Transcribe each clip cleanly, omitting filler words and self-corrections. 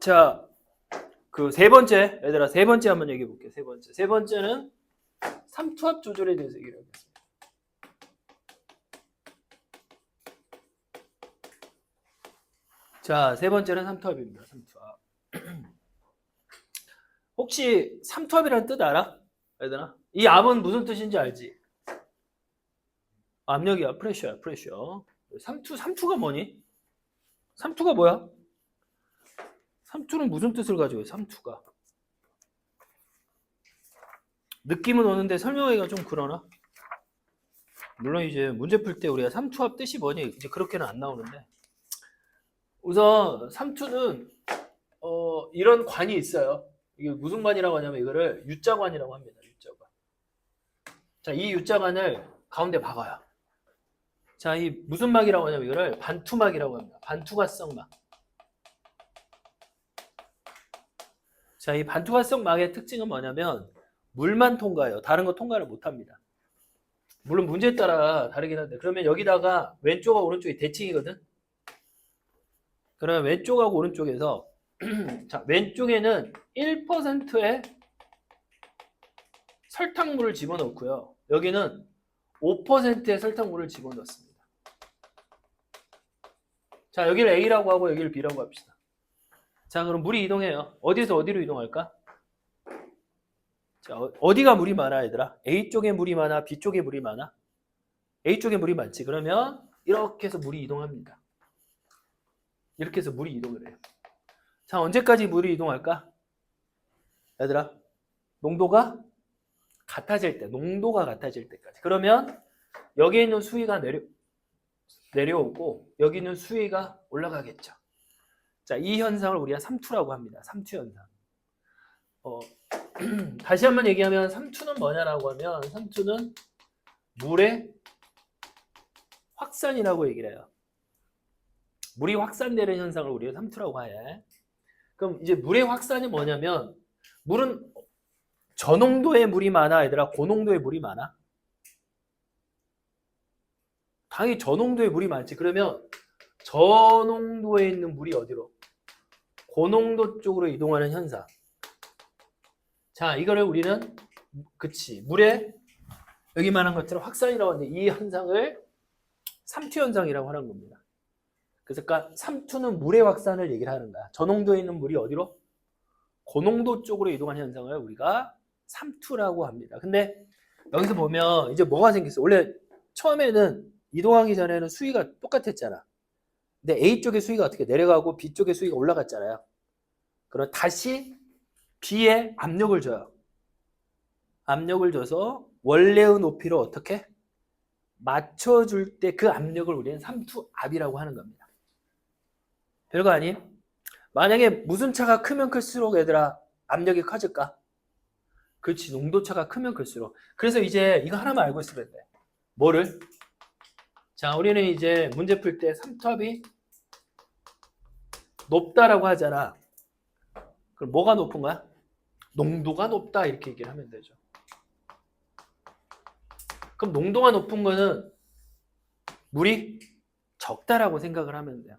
자, 그 세 번째, 얘들아, 세 번째 한번 얘기해 볼게요. 세 번째. 세 번째는 삼투압 조절에 대해서 얘기를 하겠습니다. 자, 세 번째는 삼투압입니다. 삼투압. 혹시 삼투압이라는 뜻 알아? 얘들아? 이 압은 무슨 뜻인지 알지? 압력이야, 프레셔야, 프레셔. 삼투가 뭐니? 삼투가 뭐야? 삼투는 무슨 뜻을 가지고 있어? 삼투가. 느낌은 오는데 설명하기가 좀 그러나? 물론 이제 문제 풀 때 우리가 삼투압 뜻이 뭐니? 이제 그렇게는 안 나오는데. 우선 삼투는 이런 관이 있어요. 이게 무슨 관이라고 하냐면 이거를 U자관이라고 합니다. U자관. 자, 이 U자관을 가운데 박아요. 자, 이 무슨 막이라고 하냐면 이거를 반투막이라고 합니다. 반투과성 막. 자, 이 반투과성 막의 특징은 뭐냐면 물만 통과해요. 다른 거 통과를 못 합니다. 물론 문제에 따라 다르긴 한데, 그러면 여기다가 왼쪽하고 오른쪽이 대칭이거든. 그러면 왼쪽하고 오른쪽에서 자, 왼쪽에는 1%의 설탕물을 집어넣고요. 여기는 5%의 설탕물을 집어넣습니다. 자, 여기를 A라고 하고 여기를 B라고 합시다. 자, 그럼 물이 이동해요. 어디서 어디로 이동할까? 자, 어디가 물이 많아, 얘들아? A 쪽에 물이 많아? B 쪽에 물이 많아? A 쪽에 물이 많지. 그러면 이렇게 해서 물이 이동합니다. 이렇게 해서 물이 이동을 해요. 자, 언제까지 물이 이동할까? 얘들아, 농도가 같아질 때, 농도가 같아질 때까지. 그러면 여기에 있는 수위가 내려오고 여기 있는 수위가 올라가겠죠. 자, 이 현상을 우리가 삼투라고 합니다. 삼투 현상. 다시 한번 얘기하면 삼투는 뭐냐라고 하면 삼투는 물의 확산이라고 얘기를 해요. 물이 확산되는 현상을 우리가 삼투라고 해. 그럼 이제 물의 확산이 뭐냐면 물은 저농도의 물이 많아, 얘들아? 고농도의 물이 많아? 당연히 저농도의 물이 많지. 그러면 저농도에 있는 물이 어디로? 고농도 쪽으로 이동하는 현상. 자, 이거를 우리는 그치, 물의 여기만한 것처럼 확산이라고 하는데 이 현상을 삼투 현상이라고 하는 겁니다. 그래서 그러니까 삼투는 물의 확산을 얘기를 하는 거야. 저농도에 있는 물이 어디로? 고농도 쪽으로 이동하는 현상을 우리가 삼투라고 합니다. 근데 여기서 보면 이제 뭐가 생겼어? 원래 처음에는 이동하기 전에는 수위가 똑같았잖아. 근데 A 쪽의 수위가 어떻게 내려가고 B 쪽의 수위가 올라갔잖아요. 그럼 다시 B에 압력을 줘요. 압력을 줘서 원래의 높이로 어떻게 맞춰줄 때 그 압력을 우리는 삼투압이라고 하는 겁니다. 별거 아니에요? 만약에 무슨 차가 크면 클수록 얘들아 압력이 커질까? 그렇지, 농도차가 크면 클수록. 그래서 이제 이거 하나만 알고 있으면 돼. 뭐를? 자, 우리는 이제 문제 풀 때 삼투압이 높다라고 하잖아. 그럼 뭐가 높은 거야? 농도가 높다 이렇게 얘기를 하면 되죠. 그럼 농도가 높은 거는 물이 적다라고 생각을 하면 돼요.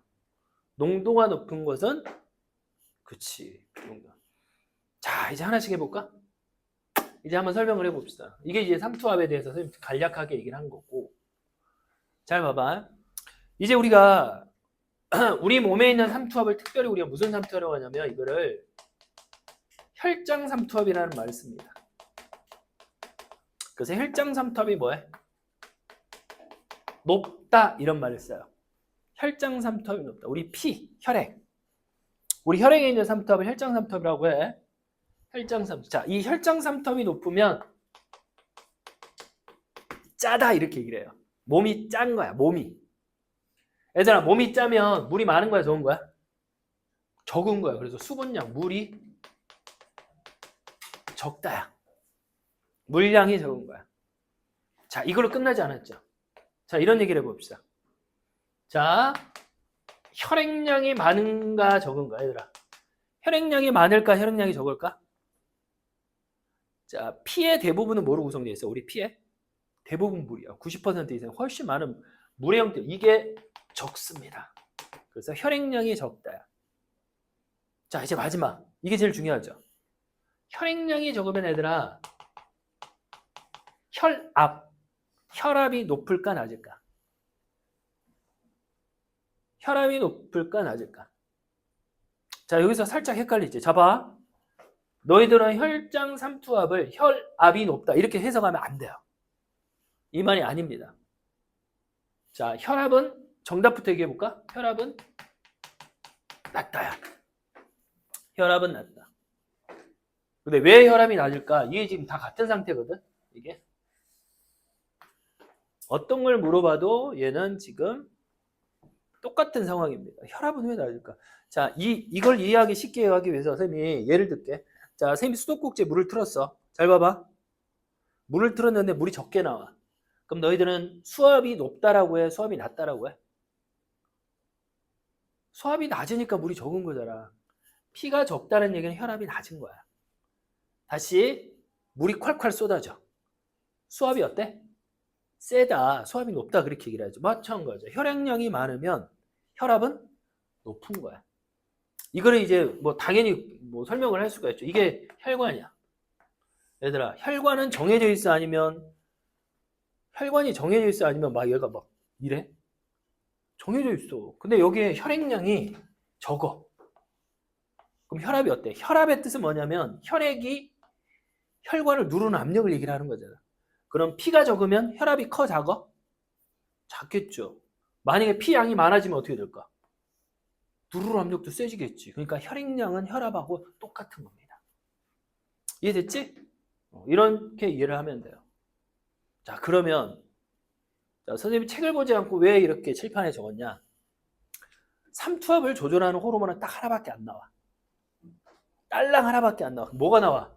농도가 높은 것은 그치, 농도. 자, 이제 하나씩 해볼까? 이제 한번 설명을 해봅시다. 이게 이제 삼투압에 대해서 간략하게 얘기를 한 거고. 잘 봐봐. 이제 우리가 우리 몸에 있는 삼투압을 특별히 우리가 무슨 삼투압이라고 하냐면 이거를 혈장 삼투압이라는 말을 씁니다. 그래서 혈장 삼투압이 뭐해? 높다 이런 말을 써요. 혈장 삼투압이 높다. 우리 피, 혈액. 우리 혈액에 있는 삼투압을 혈장 삼투압이라고 해. 혈장 삼투압. 자, 이 혈장 삼투압이 높으면 짜다 이렇게 얘기를 해요. 몸이 짠 거야. 몸이. 얘들아, 몸이 짜면 물이 많은 거야, 적은 거야? 적은 거야. 그래서 수분량, 물이 적다야. 물량이 적은 거야. 자, 이걸로 끝나지 않았죠. 자, 이런 얘기를 해봅시다. 자, 혈액량이 많은가 적은가, 얘들아? 혈액량이 많을까, 혈액량이 적을까? 자, 피의 대부분은 뭐로 구성되어 있어? 우리 피의 대부분 물이야. 90% 이상 훨씬 많은 물의 형태. 이게 적습니다. 그래서 혈액량이 적다야. 자, 이제 마지막. 이게 제일 중요하죠. 혈액량이 적으면 얘들아, 혈압이 높을까 낮을까? 혈압이 높을까 낮을까? 자, 여기서 살짝 헷갈리지. 자, 봐. 너희들은 혈장 삼투압을 혈압이 높다 이렇게 해석하면 안 돼요. 이 말이 아닙니다. 자, 혈압은 정답부터 얘기해 볼까? 혈압은 낮다야. 혈압은 낮다. 근데 왜 혈압이 낮을까? 이게 지금 다 같은 상태거든. 이게 어떤 걸 물어봐도 얘는 지금 똑같은 상황입니다. 혈압은 왜 낮을까? 자, 이걸 이해하기 쉽게 하기 위해서 선생님이 예를 들게. 자, 선생님이 수도꼭지에 물을 틀었어. 잘 봐봐. 물을 틀었는데 물이 적게 나와. 그럼 너희들은 수압이 높다라고 해? 수압이 낮다라고 해? 수압이 낮으니까 물이 적은 거잖아. 피가 적다는 얘기는 혈압이 낮은 거야. 다시 물이 콸콸 쏟아져. 수압이 어때? 세다. 수압이 높다. 그렇게 얘기를 하죠. 마찬가지죠. 혈액량이 많으면 혈압은 높은 거야. 이거를 이제 뭐 당연히 뭐 설명을 할 수가 있죠. 이게 혈관이야. 얘들아, 혈관은 정해져 있어 아니면 혈관이 정해져 있어 아니면 막 얘가 막 이래? 정해져 있어. 근데 여기에 혈액량이 적어. 그럼 혈압이 어때? 혈압의 뜻은 뭐냐면 혈액이 혈관을 누르는 압력을 얘기를 하는 거잖아. 그럼 피가 적으면 혈압이 커 작아? 작겠죠. 만약에 피 양이 많아지면 어떻게 될까? 누르는 압력도 세지겠지. 그러니까 혈액량은 혈압하고 똑같은 겁니다. 이해됐지? 이렇게 이해를 하면 돼요. 자, 그러면 자, 선생님이 책을 보지 않고 왜 이렇게 칠판에 적었냐? 삼투압을 조절하는 호르몬은 딱 하나밖에 안 나와. 딸랑 하나밖에 안 나와. 뭐가 나와?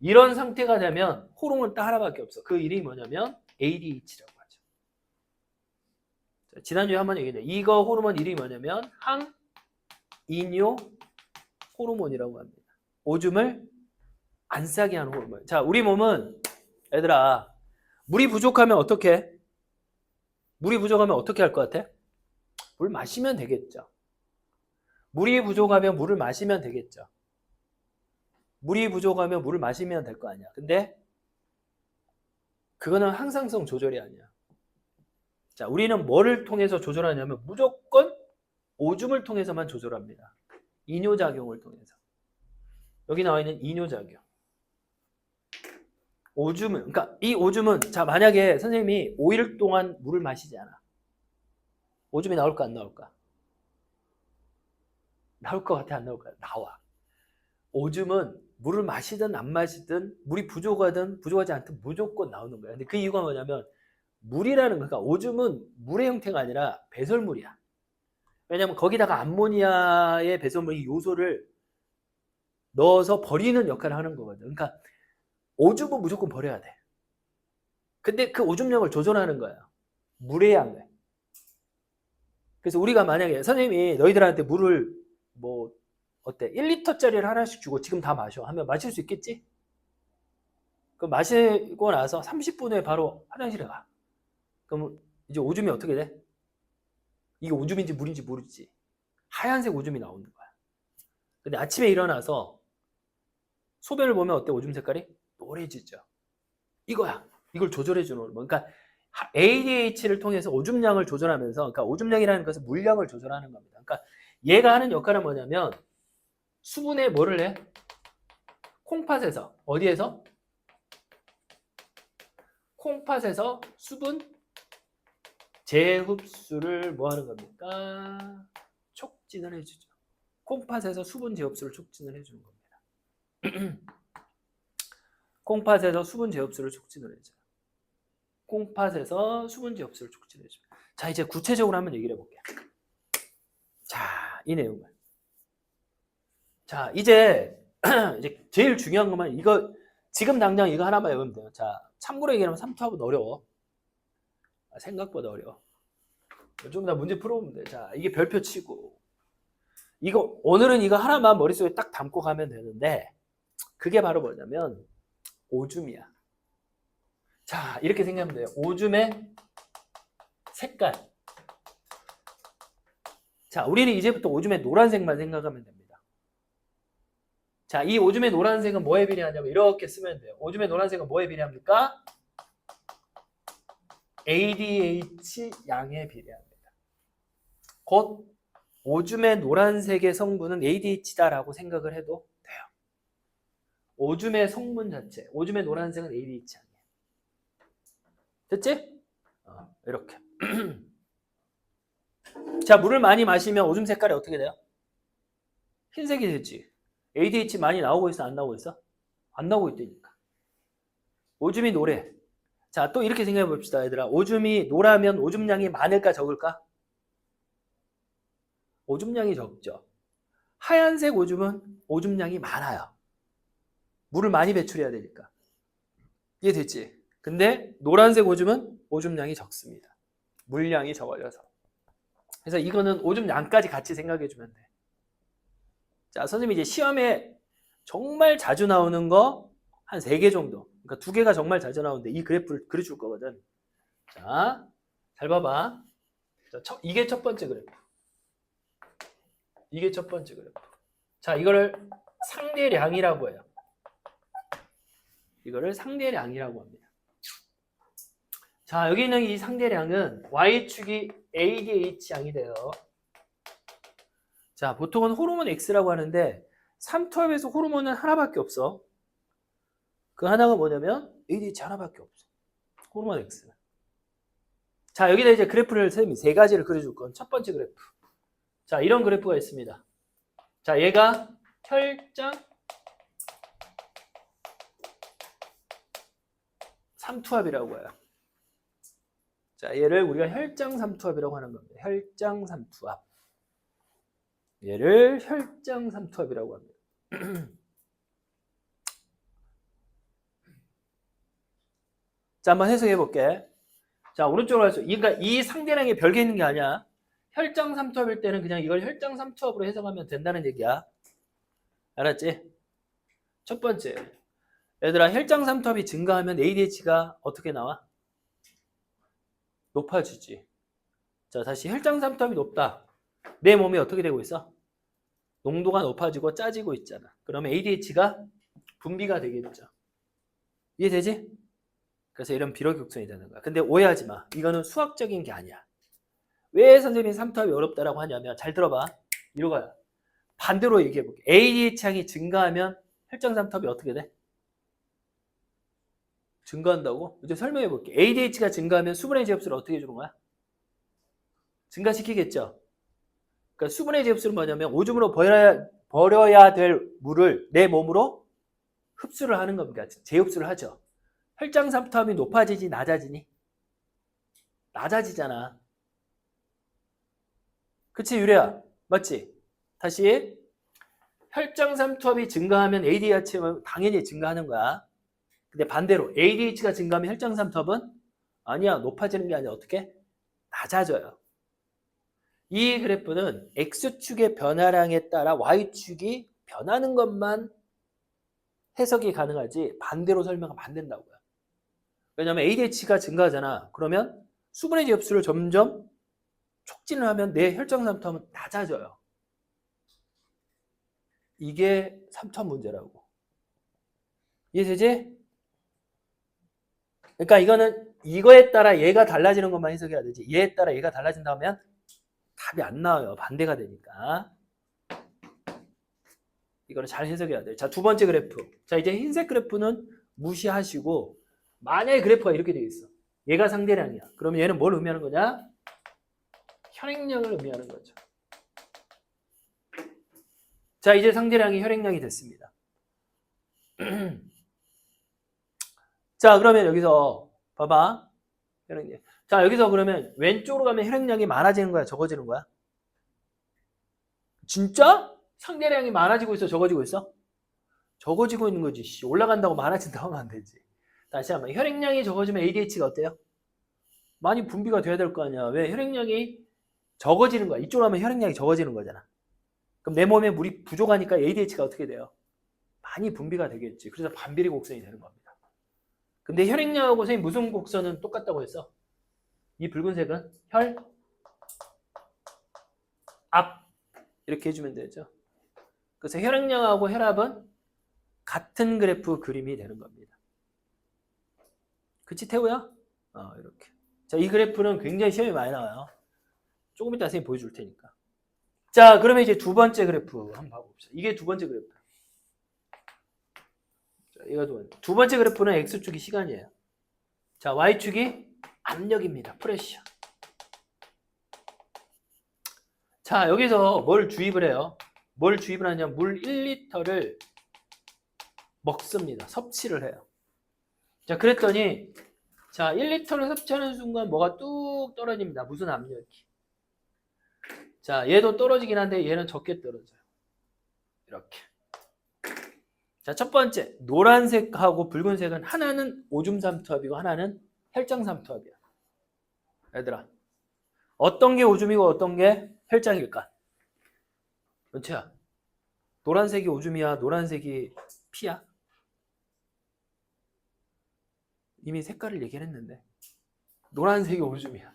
이런 상태가 되면 호르몬 딱 하나밖에 없어. 그 이름이 뭐냐면 ADH라고 하죠. 자, 지난주에 한번 얘기했는데 이거 호르몬 이름이 뭐냐면 항이뇨 호르몬이라고 합니다. 오줌을 안 싸게 하는 호르몬. 자, 우리 몸은 얘들아 물이 부족하면 어떻게 해? 물이 부족하면 어떻게 할 것 같아? 물 마시면 되겠죠. 물이 부족하면 물을 마시면 되겠죠. 물이 부족하면 물을 마시면 될 거 아니야. 근데 그거는 항상성 조절이 아니야. 자, 우리는 뭐를 통해서 조절하냐면 무조건 오줌을 통해서만 조절합니다. 이뇨작용을 통해서. 여기 나와 있는 이뇨작용. 오줌은, 그러니까 이 오줌은, 자, 만약에 선생님이 5일 동안 물을 마시지 않아. 오줌이 나올까 안 나올까? 나올 것 같아 안 나올 것 같아? 나와. 오줌은 물을 마시든 안 마시든 물이 부족하든 부족하지 않든 무조건 나오는 거야. 근데 그 이유가 뭐냐면 물이라는 거, 그러니까 오줌은 물의 형태가 아니라 배설물이야. 왜냐면 거기다가 암모니아의 배설물이 요소를 넣어서 버리는 역할을 하는 거거든. 그러니까 오줌은 무조건 버려야 돼. 근데 그 오줌량을 조절하는 거야. 물의 양을. 그래서 우리가 만약에 선생님이 너희들한테 물을 뭐 어때? 1리터짜리를 하나씩 주고 지금 다 마셔 하면 마실 수 있겠지? 그럼 마시고 나서 30분 후에 바로 화장실에 가. 그럼 이제 오줌이 어떻게 돼? 이게 오줌인지 물인지 모르지. 하얀색 오줌이 나오는 거야. 근데 아침에 일어나서 소변을 보면 어때? 오줌 색깔이? 노래지죠. 이거야. 이걸 조절해 주는 거야. 그러니까 ADH를 통해서 오줌량을 조절하면서, 그러니까 오줌량이라는 것은 물량을 조절하는 겁니다. 그러니까 얘가 하는 역할은 뭐냐면 수분에 뭐를 해? 콩팥에서. 어디에서? 콩팥에서 수분 재흡수를 뭐 하는 겁니까? 촉진을 해주죠. 콩팥에서 수분 재흡수를 촉진을 해주는 겁니다. 콩팥에서 수분 재흡수를 촉진을 해줘요. 콩팥에서 수분 재흡수를 촉진해 줘요. 자, 이제 구체적으로 한번 얘기를 해볼게요. 자, 이 내용을. 자, 이제 제일 중요한 것만 이거 지금 당장 이거 하나만 외우면 돼요. 자, 참고로 얘기하면 삼투압은 어려워. 생각보다 어려워. 좀 더 문제 풀어보면 돼. 자, 이게 별표 치고 이거 오늘은 이거 하나만 머릿속에 딱 담고 가면 되는데 그게 바로 뭐냐면 오줌이야. 자, 이렇게 생각하면 돼요. 오줌의 색깔. 자, 우리는 이제부터 오줌의 노란색만 생각하면 됩니다. 자, 이 오줌의 노란색은 뭐에 비례하냐면 이렇게 쓰면 돼요. 오줌의 노란색은 뭐에 비례합니까? ADH 양에 비례합니다. 곧 오줌의 노란색의 성분은 ADH다라고 생각을 해도 돼요. 오줌의 성분 자체, 오줌의 노란색은 ADH 양이에요. 됐지? 이렇게. 자, 물을 많이 마시면 오줌 색깔이 어떻게 돼요? 흰색이 됐지. ADH 많이 나오고 있어? 안 나오고 있어? 안 나오고 있다니까. 오줌이 노래. 자, 또 이렇게 생각해 봅시다, 얘들아. 오줌이 노라면 오줌량이 많을까 적을까? 오줌량이 적죠. 하얀색 오줌은 오줌량이 많아요. 물을 많이 배출해야 되니까. 이해됐지? 근데 노란색 오줌은 오줌량이 적습니다. 물량이 적어져서. 그래서 이거는 오줌량까지 같이 생각해 주면 돼. 자, 선생님이 이제 시험에 정말 자주 나오는 거 한 3개 정도. 그러니까 2개가 정말 자주 나오는데 이 그래프를 그려줄 거거든. 자, 잘 봐봐. 자, 이게 첫 번째 그래프. 이게 첫 번째 그래프. 자, 이거를 상대량이라고 해요. 이거를 상대량이라고 합니다. 자, 여기 있는 이 상대량은 Y축이 ADH 양이 돼요. 자, 보통은 호르몬 X라고 하는데 삼투압에서 호르몬은 하나밖에 없어. 그 하나가 뭐냐면 ADH 하나밖에 없어. 호르몬 X는. 자, 여기다 이제 그래프를 선생님이 3가지를 그려줄 건 첫 번째 그래프. 자, 이런 그래프가 있습니다. 자, 얘가 혈장 삼투압이라고 해요. 자, 얘를 우리가 혈장 삼투압이라고 하는 겁니다. 혈장 삼투압. 얘를 혈장 삼투압이라고 합니다. 자, 한번 해석해 볼게. 자, 오른쪽으로 할수. 그러니까 이 상대량이 별개 있는 게 아니야. 혈장 삼투압일 때는 그냥 이걸 혈장 삼투압으로 해석하면 된다는 얘기야. 알았지? 첫 번째. 얘들아, 혈장 삼투압이 증가하면 ADH가 어떻게 나와? 높아지지. 자, 다시 혈장 삼투압이 높다. 내 몸이 어떻게 되고 있어? 농도가 높아지고 짜지고 있잖아. 그러면 ADH가 분비가 되겠죠. 이해되지? 그래서 이런 비로격성이 되는 거야. 근데 오해하지 마. 이거는 수학적인 게 아니야. 왜 선생님이 삼투압이 어렵다라고 하냐면 잘 들어봐. 이거야. 반대로 얘기해 볼게. ADH 양이 증가하면 혈장 삼투압이 어떻게 돼? 증가한다고? 이제 설명해 볼게. ADH가 증가하면 수분의 제흡수를 어떻게 해주는 거야? 증가시키겠죠. 그러니까 수분의 제흡수는 뭐냐면 오줌으로 버려야 될 물을 내 몸으로 흡수를 하는 겁니다. 재흡수를 하죠. 혈장 삼투압이 높아지지 낮아지니? 낮아지잖아. 그치, 유래야? 맞지? 다시. 혈장 삼투압이 증가하면 ADH는 당연히 증가하는 거야. 근데 반대로 ADH가 증가하면 혈장 삼투압은 아니야. 높아지는 게 아니라 어떻게? 낮아져요. 이 그래프는 X축의 변화량에 따라 Y축이 변하는 것만 해석이 가능하지 반대로 설명하면 안 된다고요. 왜냐하면 ADH가 증가하잖아. 그러면 수분의 제흡수를 점점 촉진을 하면 내 혈장 삼투압은 낮아져요. 이게 삼투압 문제라고. 이해되지? 그러니까 이거는 이거에 따라 얘가 달라지는 것만 해석해야 되지. 얘에 따라 얘가 달라진다면 답이 안 나와요. 반대가 되니까. 이거는 잘 해석해야 돼요. 자, 두 번째 그래프. 자, 이제 흰색 그래프는 무시하시고 만약에 그래프가 이렇게 되어 있어. 얘가 상대량이야. 그러면 얘는 뭘 의미하는 거냐? 혈액량을 의미하는 거죠. 자, 이제 상대량이 혈액량이 됐습니다. 자, 그러면 여기서 봐봐. 혈액량. 자, 여기서 그러면 왼쪽으로 가면 혈액량이 많아지는 거야? 적어지는 거야? 진짜? 상대량이 많아지고 있어? 적어지고 있어? 적어지고 있는 거지. 올라간다고 많아진다고 하면 안 되지. 다시 한번. 혈액량이 적어지면 ADH가 어때요? 많이 분비가 돼야 될 거 아니야. 왜? 혈액량이 적어지는 거야. 이쪽으로 하면 혈액량이 적어지는 거잖아. 그럼 내 몸에 물이 부족하니까 ADH가 어떻게 돼요? 많이 분비가 되겠지. 그래서 반비례 곡선이 되는 겁니다. 근데 혈액량하고 선생님 무슨 곡선은 똑같다고 했어? 이 붉은색은 혈, 압 이렇게 해주면 되죠. 그래서 혈액량하고 혈압은 같은 그래프 그림이 되는 겁니다. 그치 태우야? 이렇게. 자, 이 그래프는 굉장히 시험에 많이 나와요. 조금 이따 선생님이 보여줄 테니까. 자, 그러면 이제 두 번째 그래프 한번 봐봅시다. 이게 두 번째 그래프. 자, 이거 두 번째 그래프는 X축이 시간이에요. 자, Y축이 압력입니다. 프레셔. 자, 여기서 뭘 주입을 해요? 뭘 주입을 하냐면 물 1리터를 먹습니다. 섭취를 해요. 자, 그랬더니 자, 1리터를 섭취하는 순간 뭐가 뚝 떨어집니다. 무슨 압력이? 자, 얘도 떨어지긴 한데 얘는 적게 떨어져요. 이렇게. 자, 첫 번째 노란색하고 붉은색은 하나는 오줌 삼투압이고 하나는 혈장 삼투압이야. 얘들아, 어떤 게 오줌이고 어떤 게 혈장일까? 연채야, 노란색이 오줌이야, 노란색이 피야? 이미 색깔을 얘기를 했는데 노란색이 오줌이야.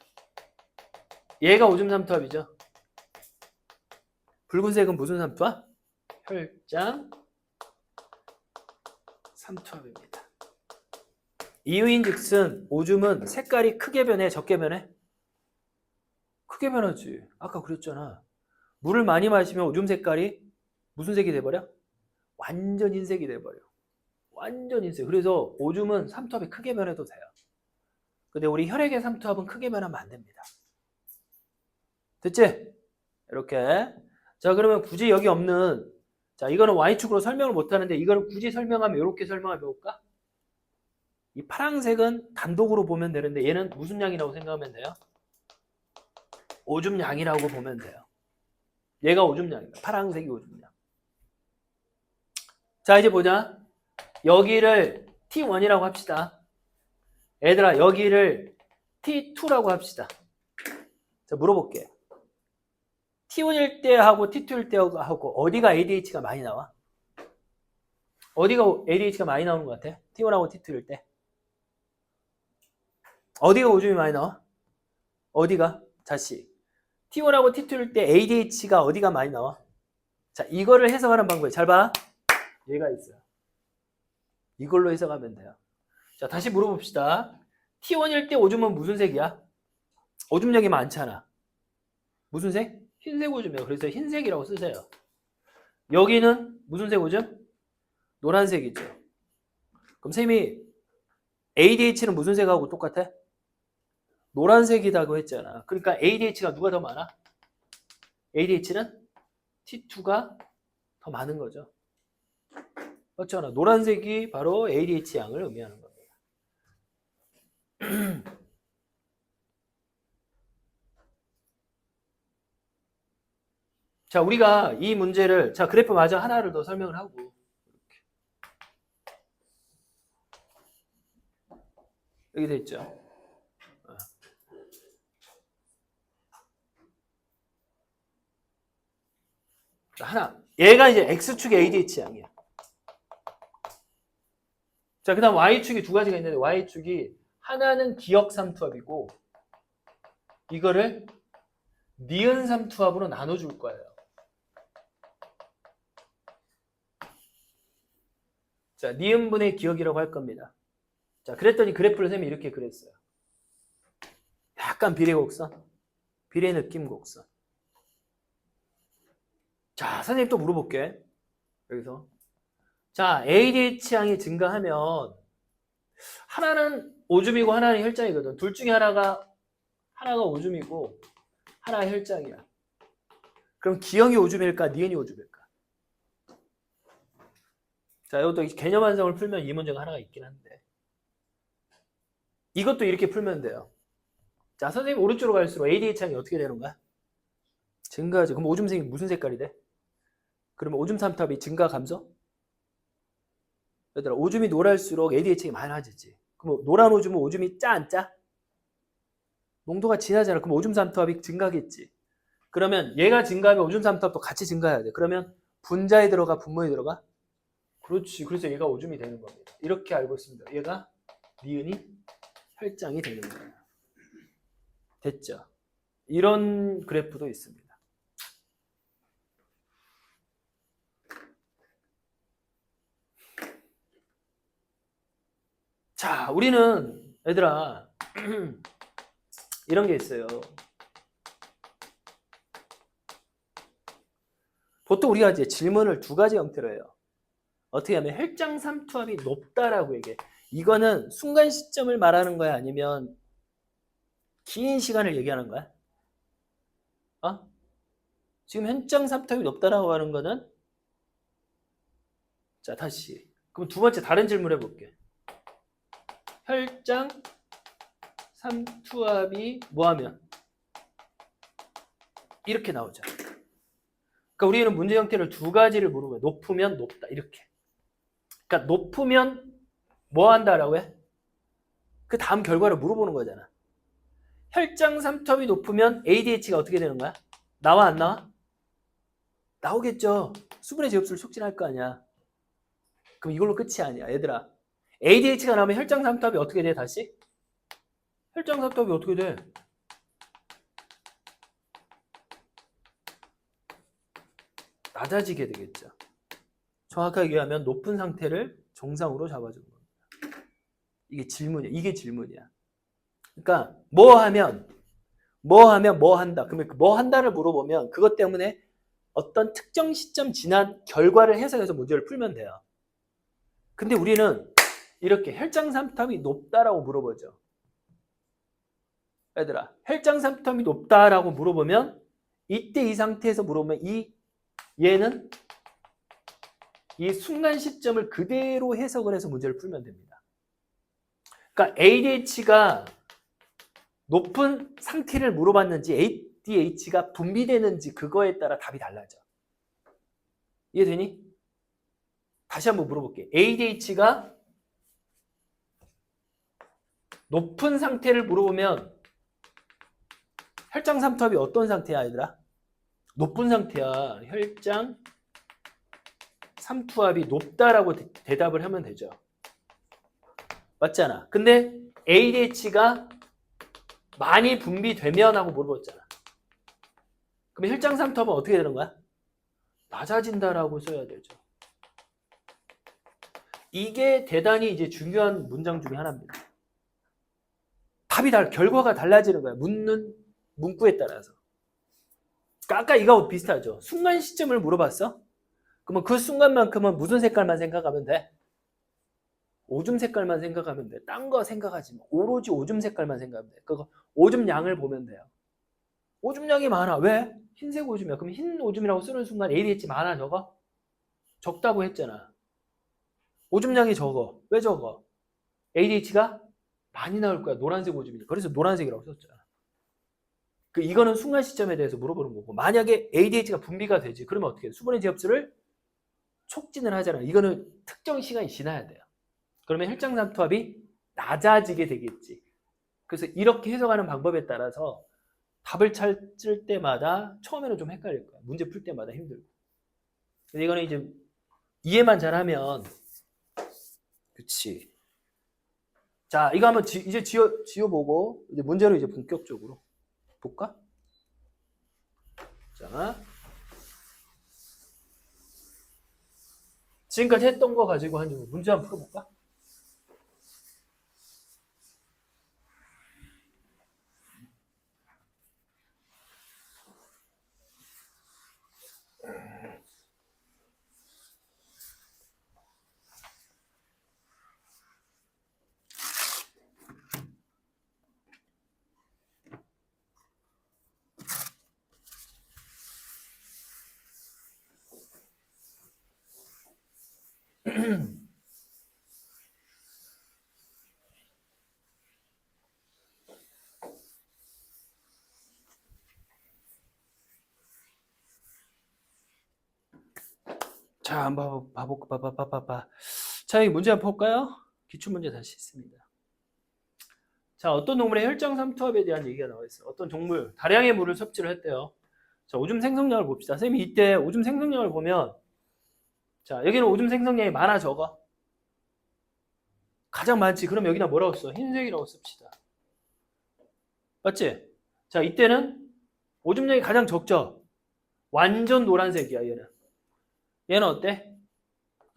얘가 오줌 삼투압이죠. 붉은색은 무슨 삼투압? 혈장 삼투압입니다. 이유인즉슨 오줌은 색깔이 크게 변해, 적게 변해? 크게 변하지. 아까 그랬잖아. 물을 많이 마시면 오줌 색깔이 무슨 색이 돼버려? 완전 흰색이 돼버려. 완전 흰색. 그래서 오줌은 삼투압이 크게 변해도 돼요. 근데 우리 혈액의 삼투압은 크게 변하면 안 됩니다. 됐지? 이렇게. 자, 그러면 굳이 여기 없는, 자, 이거는 Y축으로 설명을 못 하는데 이거를 굳이 설명하면 이렇게 설명해 볼까? 이 파란색은 단독으로 보면 되는데 얘는 무슨 양이라고 생각하면 돼요? 오줌 양이라고 보면 돼요. 얘가 오줌 양입니다. 파란색이 오줌 양. 자, 이제 보자. 여기를 T1이라고 합시다. 얘들아, 여기를 T2라고 합시다. 자, 물어볼게. T1일 때하고 T2일 때하고 어디가 ADH가 많이 나와? 어디가 ADH가 많이 나오는 것 같아? T1하고 T2일 때. 어디가 오줌이 많이 나와? 어디가? 자식. T1하고 T2일 때 ADH가 어디가 많이 나와? 자, 이거를 해석하는 방법이 잘 봐. 얘가 있어요. 이걸로 해석하면 돼요. 자, 다시 물어봅시다. T1일 때 오줌은 무슨 색이야? 오줌량이 많잖아. 무슨 색? 흰색 오줌이에요. 그래서 흰색이라고 쓰세요. 여기는 무슨 색 오줌? 노란색이죠. 그럼 쌤이 ADH는 무슨 색하고 똑같아? 노란색이라고 했잖아. 그러니까 ADH가 누가 더 많아? ADH는 T2가 더 많은 거죠. 맞잖아. 노란색이 바로 ADH 양을 의미하는 겁니다. 자, 우리가 이 문제를, 자, 그래프 마저 하나를 더 설명을 하고, 이렇게. 여기 돼 있죠. 자, 하나. 얘가 이제 X축의 ADH 양이야. 자, 그 다음 Y축이 두 가지가 있는데, Y축이 하나는 기억 삼투압이고, 이거를 니은 삼투압으로 나눠줄 거예요. 자, 니은분의 기억이라고 할 겁니다. 자, 그랬더니 그래프를 쌤이 이렇게 그렸어요. 약간 비례 곡선, 비례 느낌 곡선. 자, 선생님 또 물어볼게. 여기서. 자, ADH 양이 증가하면 하나는 오줌이고 하나는 혈장이거든. 둘 중에 하나가 오줌이고 하나가 혈장이야. 그럼 기억이 오줌일까? 니은이 오줌일까? 자, 이것도 개념 완성을 풀면 이 문제가 하나가 있긴 한데 이것도 이렇게 풀면 돼요. 자, 선생님 오른쪽으로 갈수록 ADH 양이 어떻게 되는 거야? 증가하지. 그럼 오줌색이 무슨 색깔이 돼? 그러면 오줌 삼투압이 증가 감소? 얘들아, 오줌이 노랄수록 ADH가 많아지지. 그럼 노란 오줌은 오줌이 짜 안 짜? 농도가 진하잖아. 그럼 오줌 삼투압이 증가하겠지. 그러면 얘가 증가하면 오줌 삼투압도 같이 증가해야 돼. 그러면 분자에 들어가 분모에 들어가? 그렇지. 그래서 얘가 오줌이 되는 겁니다. 이렇게 알고 있습니다. 얘가 니은이 혈장이 되는 거예요. 됐죠? 이런 그래프도 있습니다. 자, 우리는 얘들아 이런 게 있어요. 보통 우리가 이제 질문을 두 가지 형태로 해요. 어떻게 하면 혈장삼투압이 높다라고 얘기해. 이거는 순간 시점을 말하는 거야? 아니면 긴 시간을 얘기하는 거야? 지금 혈장삼투압이 높다라고 하는 거는, 자, 다시. 그럼 두 번째 다른 질문 해볼게. 혈장삼투압이 뭐하면? 이렇게 나오죠. 그러니까 우리는 문제 형태를 두 가지를 물어봐요. 높으면 높다. 이렇게. 그러니까 높으면 뭐 한다라고 해? 그 다음 결과를 물어보는 거잖아. 혈장삼투압이 높으면 ADH가 어떻게 되는 거야? 나와 안 나와? 나오겠죠. 수분의 제흡수를 촉진할 거 아니야. 그럼 이걸로 끝이 아니야. 얘들아. ADH가 나오면 혈장삼투압이 어떻게 돼? 다시? 혈장삼투압이 어떻게 돼? 낮아지게 되겠죠. 정확하게 얘기하면 높은 상태를 정상으로 잡아주는 겁니다. 이게 질문이야. 이게 질문이야. 그러니까 뭐 하면 뭐 한다. 그러면 뭐 한다를 물어보면 그것 때문에 어떤 특정 시점 지난 결과를 해석해서 문제를 풀면 돼요. 근데 우리는 이렇게 혈장삼투압이 높다라고 물어보죠. 얘들아, 혈장삼투압이 높다라고 물어보면 이때 이 상태에서 물어보면 얘는 이 순간 시점을 그대로 해석을 해서 문제를 풀면 됩니다. 그러니까 ADH가 높은 상태를 물어봤는지 ADH가 분비되는지 그거에 따라 답이 달라져. 이해되니? 다시 한번 물어볼게. ADH가 높은 상태를 물어보면 혈장삼투압이 어떤 상태야, 얘들아? 높은 상태야. 혈장삼투압이 높다라고 대답을 하면 되죠. 맞잖아. 근데 ADH가 많이 분비되면 하고 물어봤잖아. 그럼 혈장삼투압은 어떻게 되는 거야? 낮아진다라고 써야 되죠. 이게 대단히 이제 중요한 문장 중에 하나입니다. 답이 결과가 달라지는 거야. 묻는 문구에 따라서. 그러니까 아까 이거하고 비슷하죠. 순간 시점을 물어봤어? 그러면 그 순간만큼은 무슨 색깔만 생각하면 돼? 오줌 색깔만 생각하면 돼. 딴 거 생각하지 마. 오로지 오줌 색깔만 생각하면 돼. 그거 오줌 양을 보면 돼요. 오줌 양이 많아. 왜? 흰색 오줌이야. 그럼 흰 오줌이라고 쓰는 순간 ADH 많아, 적어? 적다고 했잖아. 오줌 양이 적어. 왜 적어? ADH가 많이 나올 거야. 노란색 오줌이니까. 그래서 노란색이라고 썼잖아. 이거는 순간 시점에 대해서 물어보는 거고, 만약에 ADH가 분비가 되지, 그러면 어떻게 해? 수분의 제흡수를 촉진을 하잖아. 이거는 특정 시간이 지나야 돼요. 그러면 혈장삼투압이 낮아지게 되겠지. 그래서 이렇게 해석하는 방법에 따라서 답을 찾을 때마다 처음에는 좀 헷갈릴 거야. 문제 풀 때마다 힘들고. 근데 이거는 이제 이해만 잘하면, 그치. 자, 이거 한번 이제 지어보고 이제 문제로 이제 본격적으로 볼까? 자, 지금까지 했던 거 가지고 한 문제 한번 풀어볼까? 자, 한번 봐볼까? 자, 이 문제 한번 볼까요? 기출문제 다시 있습니다. 자, 어떤 동물의 혈장삼투압에 대한 얘기가 나와 있어요. 어떤 동물, 다량의 물을 섭취를 했대요. 자, 오줌 생성량을 봅시다. 선생님이 이때 오줌 생성량을 보면, 자, 여기는 오줌 생성량이 많아, 적어? 가장 많지. 그럼 여기다 뭐라고 써? 흰색이라고 씁시다. 맞지? 자, 이때는 오줌량이 가장 적죠? 완전 노란색이야, 얘는. 얘는 어때?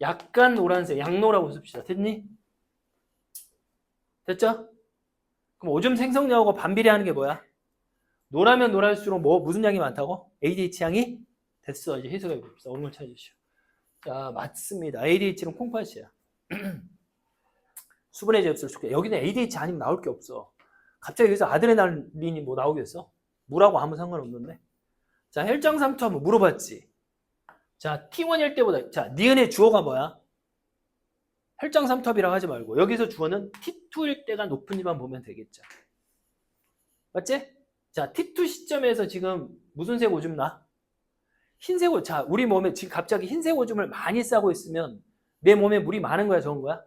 약간 노란색, 양노라고 씁시다. 됐니? 됐죠? 그럼 오줌 생성량하고 반비례하는 게 뭐야? 노라면 노랄수록 무슨 양이 많다고? ADH 양이? 됐어. 이제 해석해 봅시다. 오늘 찾으시오. 자, 맞습니다. ADH는 콩팥이야. 수분의 제흡수를 줄게. 여기는 ADH 아니면 나올 게 없어. 갑자기 여기서 아드레날린이 뭐 나오겠어? 물하고 아무 상관없는데. 자, 혈장삼투 한번 물어봤지. 자, T1일 때보다, 자, 니은의 주어가 뭐야? 혈장삼투압이라고 하지 말고 여기서 주어는 T2일 때가 높은지만 보면 되겠죠. 맞지? 자, T2 시점에서 지금 무슨 색 오줌 나? 흰색 오줌. 자, 우리 몸에 지금 갑자기 흰색 오줌을 많이 싸고 있으면 내 몸에 물이 많은 거야, 적은 거야?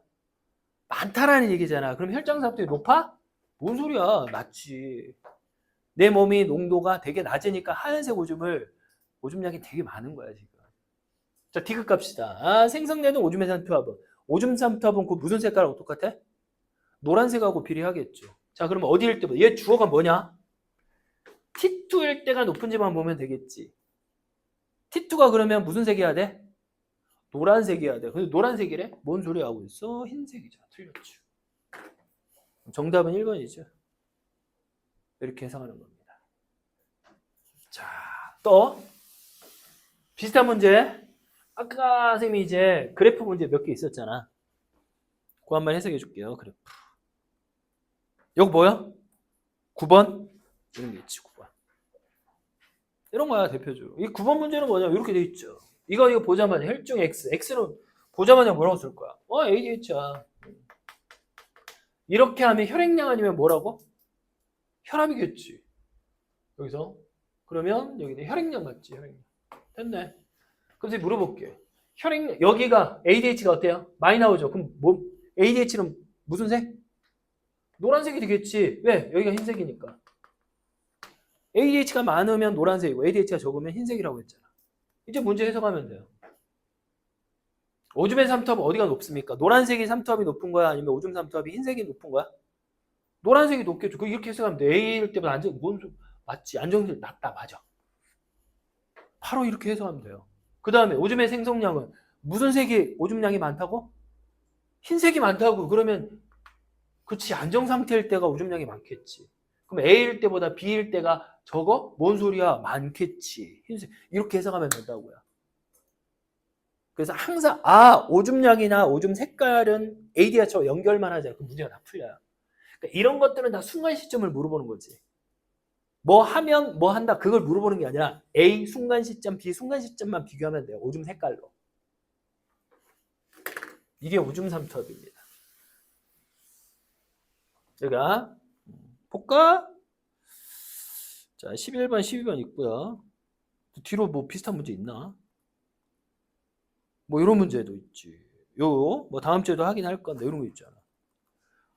많다라는 얘기잖아. 그럼 혈장삼투압이 높아? 뭔 소리야? 맞지. 내 몸이 농도가 되게 낮으니까 하얀색 오줌량이 되게 많은 거야, 지금. 자, D급 갑시다. 아, 생성되는 오줌의 삼투압은 오줌 삼투압은 그 무슨 색깔하고 똑같아? 노란색하고 비례하겠죠. 자, 그러면 어디일 때보다 얘 주어가 뭐냐? T2일 때가 높은지만 보면 되겠지. T2가 그러면 무슨 색이어야 돼? 노란색이어야 돼. 근데 노란색이래? 뭔 소리 하고 있어? 흰색이죠. 틀렸죠. 정답은 1번이죠. 이렇게 해석하는 겁니다. 자, 또 비슷한 문제. 아까 선생님이 이제 그래프 문제 몇 개 있었잖아. 그거 한번 해석해 줄게요. 그래프. 이거 뭐야? 9번? 이런 게 있지, 9번. 이런 거야, 대표적으로. 이 9번 문제는 뭐냐? 이렇게 돼 있죠. 이거 보자마자 혈중 X. X는 보자마자 뭐라고 쓸 거야? ADH야. 이렇게 하면 혈액량 아니면 뭐라고? 혈압이겠지. 여기서. 그러면 여기는 혈액량 맞지, 혈액량. 됐네. 그럼 물어볼게. 혈액량, 여기가 ADH가 어때요? 많이 나오죠? 그럼 뭐, ADH는 무슨 색? 노란색이 되겠지. 왜? 여기가 흰색이니까. ADH가 많으면 노란색이고 ADH가 적으면 흰색이라고 했잖아. 이제 문제 해석하면 돼요. 오줌의 삼투압은 어디가 높습니까? 노란색이 삼투압이 높은 거야? 아니면 오줌 삼투압이 흰색이 높은 거야? 노란색이 높겠죠. 그 이렇게 해석하면 돼. A일 때보다 맞지? 안정률 낮다. 맞아. 바로 이렇게 해석하면 돼요. 그 다음에 오줌의 생성량은 무슨 색이 오줌량이 많다고? 흰색이 많다고. 그러면 그치, 안정상태일 때가 오줌량이 많겠지. 그럼 A일 때보다 B일 때가 적어? 뭔 소리야? 많겠지. 흰색. 이렇게 해석하면 된다고요. 그래서 항상 오줌량이나 오줌 색깔은 ADH와 연결만 하잖아. 그 문제가 다 풀려요. 그러니까 이런 것들은 다 순간 시점을 물어보는 거지. 뭐 하면 뭐 한다 그걸 물어보는 게 아니라 A 순간 시점, B 순간 시점만 비교하면 돼요. 오줌 색깔로. 이게 오줌 삼투압입니다. 제가 볼까? 자, 11번, 12번 있고요. 뒤로 뭐 비슷한 문제 있나? 뭐 이런 문제도 있지. 뭐 다음 주에도 하긴 할 건데 이런 거 있잖아.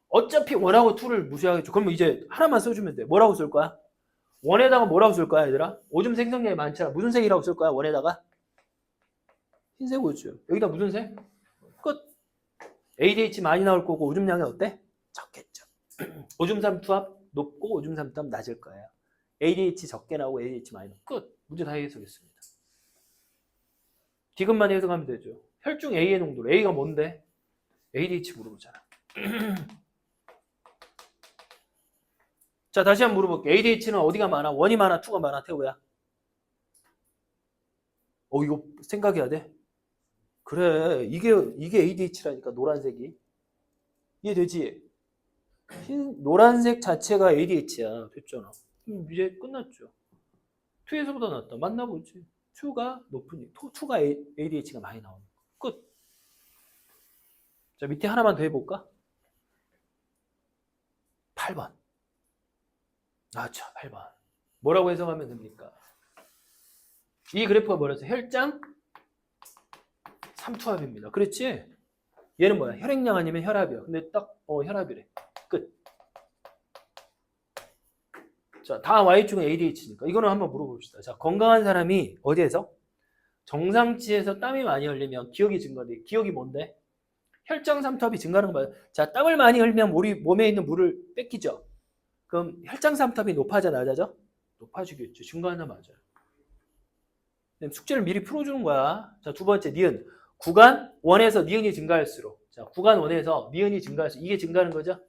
어차피 1하고 2를 무시하겠죠. 그러면 이제 하나만 써주면 돼. 뭐라고 쓸 거야? 1에다가 뭐라고 쓸 거야, 얘들아? 오줌 생성량이 많잖아. 무슨 색이라고 쓸 거야, 1에다가? 흰색 오줌. 여기다 무슨 색? 끝. ADH 많이 나올 거고 오줌량이 어때? 적겠죠. 오줌 삼투압 높고 오줌 삼투압 낮을 거예요. ADH 적게 나오고 ADH 많이 나오고 끝. 문제 다 해석했습니다. 디귿만 해석하면 되죠. 혈중 A의 농도. A가 뭔데? ADH 물어보잖아. 자, 다시 한번 물어볼게. ADH는 어디가 많아? 1이 많아? 2가 많아? 태우야? 이거 생각해야 돼? 그래. 이게 ADH라니까, 노란색이. 이해되지? 노란색 자체가 ADH야. 됐잖아. 이제 끝났죠. 2에서보다 낫다. 맞나 보지. 2가 높으니 2가 ADH가 많이 나오는 거. 끝. 자, 밑에 하나만 더 해볼까? 8번. 맞죠, 8번. 뭐라고 해석하면 됩니까? 이 그래프가 뭐라서 혈장 삼투압입니다. 그렇지? 얘는 뭐야? 혈액량 아니면 혈압이야. 근데 딱 혈압이래. 끝. 자, 다 Y축은 ADH니까 이거는 한번 물어봅시다. 자, 건강한 사람이 어디에서? 정상치에서 땀이 많이 흘리면 기억이 증가돼. 기억이 뭔데? 혈장 삼투압이 증가하는 거 맞아요. 자, 땀을 많이 흘리면 우리 몸에 있는 물을 뺏기죠. 그럼 혈장 삼투압이 높아져, 낮아져? 높아지겠죠. 증가하나 맞아요. 숙제를 미리 풀어주는 거야. 자, 두 번째 니은. 구간 1에서 니은이 증가할수록. 자, 구간 1에서 니은이 증가할수록. 이게 증가하는 거죠?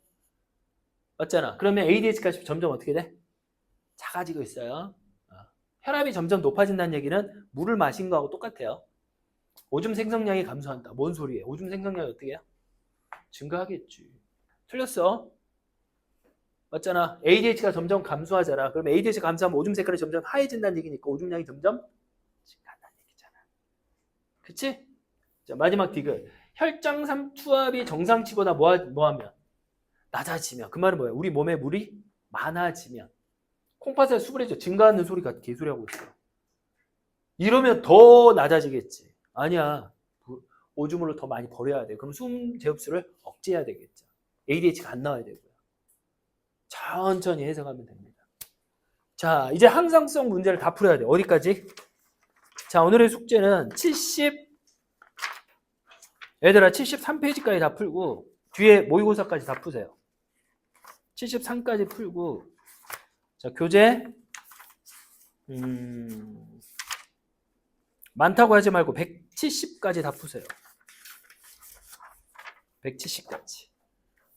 맞잖아. 그러면 ADH가 점점 어떻게 돼? 작아지고 있어요. 혈압이 점점 높아진다는 얘기는 물을 마신 거하고 똑같아요. 오줌 생성량이 감소한다. 뭔 소리예요? 오줌 생성량이 어떻게 해요? 증가하겠지. 틀렸어. 맞잖아. ADH가 점점 감소하잖아. 그러면 ADH가 감소하면 오줌 색깔이 점점 하얘진다는 얘기니까 오줌량이 점점 증가한다는 얘기잖아. 그치? 자, 마지막 디귿. 혈장 삼투압이 정상치보다 뭐하면? 낮아지면. 그 말은 뭐야? 우리 몸에 물이 많아지면. 콩팥에 수분이 증가하는 소리가 개소리하고 있어. 이러면 더 낮아지겠지. 아니야. 오줌물로 더 많이 버려야 돼. 그럼 숨 제흡수를 억제해야 되겠죠. ADH가 안 나와야 되고요. 천천히 해석하면 됩니다. 자, 이제 항상성 문제를 다 풀어야 돼. 어디까지? 자, 오늘의 숙제는 73페이지까지 다 풀고 뒤에 모의고사까지 다 푸세요. 73까지 풀고 자, 교재 많다고 하지 말고 170까지 다 푸세요. 170까지.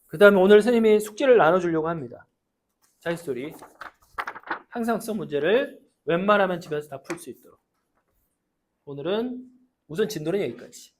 그 다음에 오늘 선생님이 숙제를 나눠주려고 합니다. 자기스토리. 항상성 문제를 웬만하면 집에서 다 풀 수 있도록. 오늘은 우선 진도는 여기까지.